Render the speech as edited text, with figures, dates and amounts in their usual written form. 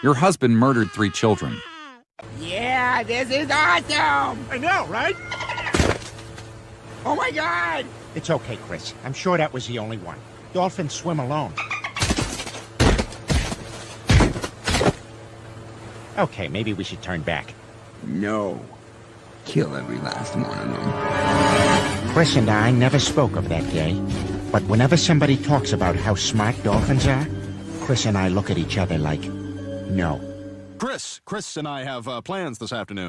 Your husband murdered 3 children. Yeah, this is awesome! I know, right? Oh my god! It's okay, Chris. I'm sure that was the only one. Dolphins swim alone. Okay, maybe we should turn back. No. Kill every last one of them. Chris and I never spoke of that day. But whenever somebody talks about how smart dolphins are, Chris and I look at each other like, no. Chris and I have plans this afternoon.